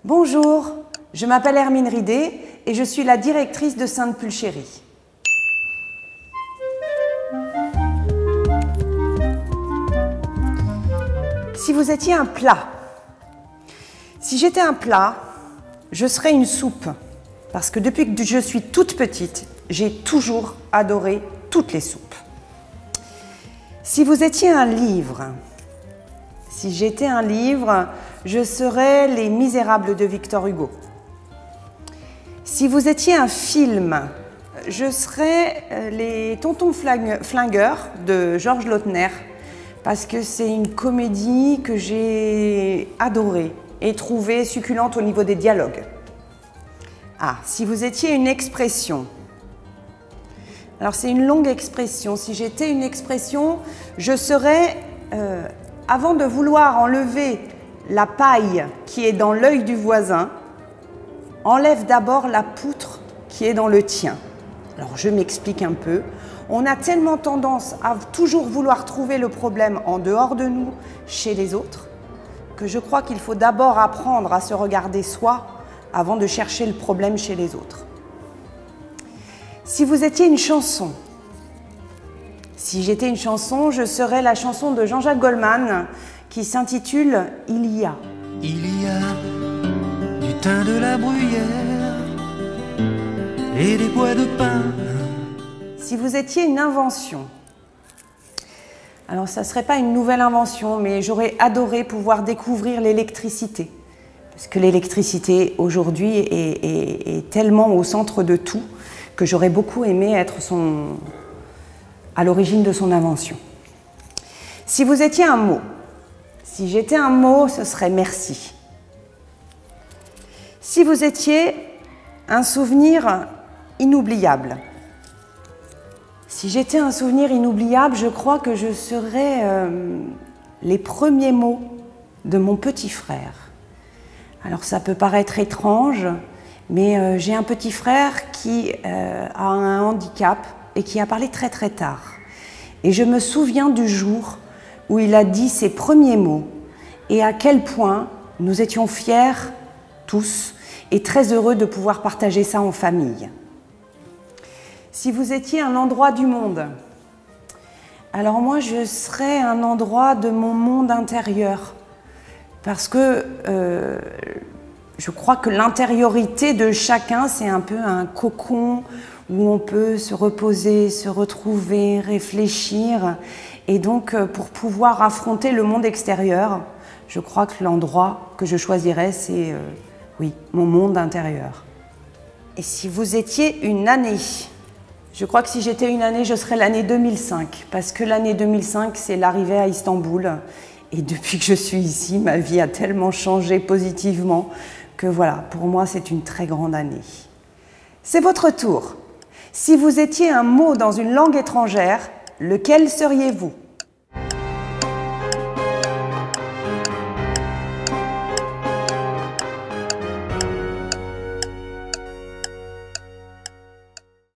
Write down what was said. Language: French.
Bonjour, je m'appelle Hermine Ridé et je suis la directrice de Sainte-Pulchérie. Si vous étiez un plat, si j'étais un plat, je serais une soupe. Parce que depuis que je suis toute petite, j'ai toujours adoré toutes les soupes. Si vous étiez un livre, si j'étais un livre, je serais Les Misérables de Victor Hugo. Si vous étiez un film, je serais Les Tontons Flingueurs de Georges Lautner, parce que c'est une comédie que j'ai adorée et trouvée succulente au niveau des dialogues. Ah, si vous étiez une expression. Alors c'est une longue expression. Si j'étais une expression, je serais, avant de vouloir enlever la paille qui est dans l'œil du voisin, enlève d'abord la poutre qui est dans le tien. Alors je m'explique un peu. On a tellement tendance à toujours vouloir trouver le problème en dehors de nous, chez les autres, que je crois qu'il faut d'abord apprendre à se regarder soi avant de chercher le problème chez les autres. Si vous étiez une chanson, si j'étais une chanson, je serais la chanson de Jean-Jacques Goldman qui s'intitule « Il y a ». Il y a du thym, de la bruyère et des bois de pin. Si vous étiez une invention, alors ça ne serait pas une nouvelle invention, mais j'aurais adoré pouvoir découvrir l'électricité. Parce que l'électricité aujourd'hui est tellement au centre de tout que j'aurais beaucoup aimé être à l'origine de son invention. Si vous étiez un mot, si j'étais un mot, ce serait merci. Si vous étiez un souvenir inoubliable, si j'étais un souvenir inoubliable, je crois que je serais les premiers mots de mon petit frère. Alors ça peut paraître étrange, mais j'ai un petit frère qui a un handicap et qui a parlé très très tard. Et je me souviens du jour où il a dit ses premiers mots et à quel point nous étions fiers tous et très heureux de pouvoir partager ça en famille. Si vous étiez un endroit du monde, alors moi je serais un endroit de mon monde intérieur. Parce que je crois que l'intériorité de chacun, c'est un peu un cocon où on peut se reposer, se retrouver, réfléchir. Et donc, pour pouvoir affronter le monde extérieur, je crois que l'endroit que je choisirais, c'est, oui, mon monde intérieur. Et si vous étiez une année, je crois que si j'étais une année, je serais l'année 2005. Parce que l'année 2005, c'est l'arrivée à Istanbul. Et depuis que je suis ici, ma vie a tellement changé positivement que voilà, pour moi, c'est une très grande année. C'est votre tour. Si vous étiez un mot dans une langue étrangère, lequel seriez-vous ?